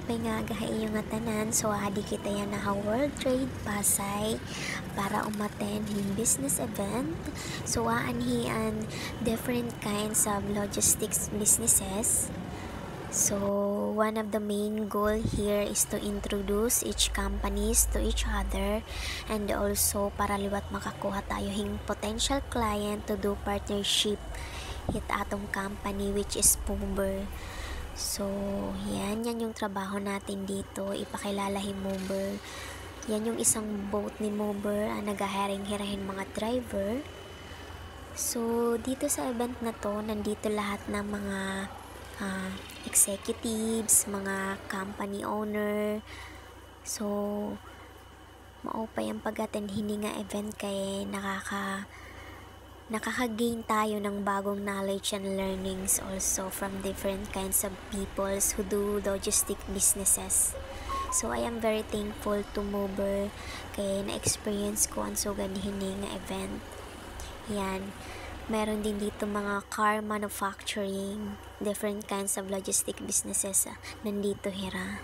mapay nga gahay yung nga tanan. So adi kita yan na World Trade Pasay para umattend hin business event. So aanhian different kinds of logistics businesses. So one of the main goal here is to introduce each companies to each other, and also para liwat makakuha tayo hing potential client to do partnership hit atong company which is Mover. So yan yung trabaho natin dito, ipakilala hi Mover. Yan yung isang boat ni Mover, nagahiring-hirahin mga driver. So dito sa event na to, nandito lahat ng mga executives, mga company owner. So maupay ang pag-attend hini nga event kay nakaka-gain tayo ng bagong knowledge and learnings also from different kinds of peoples who do logistic businesses. So I am very thankful to Mover kay na-experience ko ang sugad hini nga event. Yan. Meron din dito mga car manufacturing, different kinds of logistic businesses nandito hira.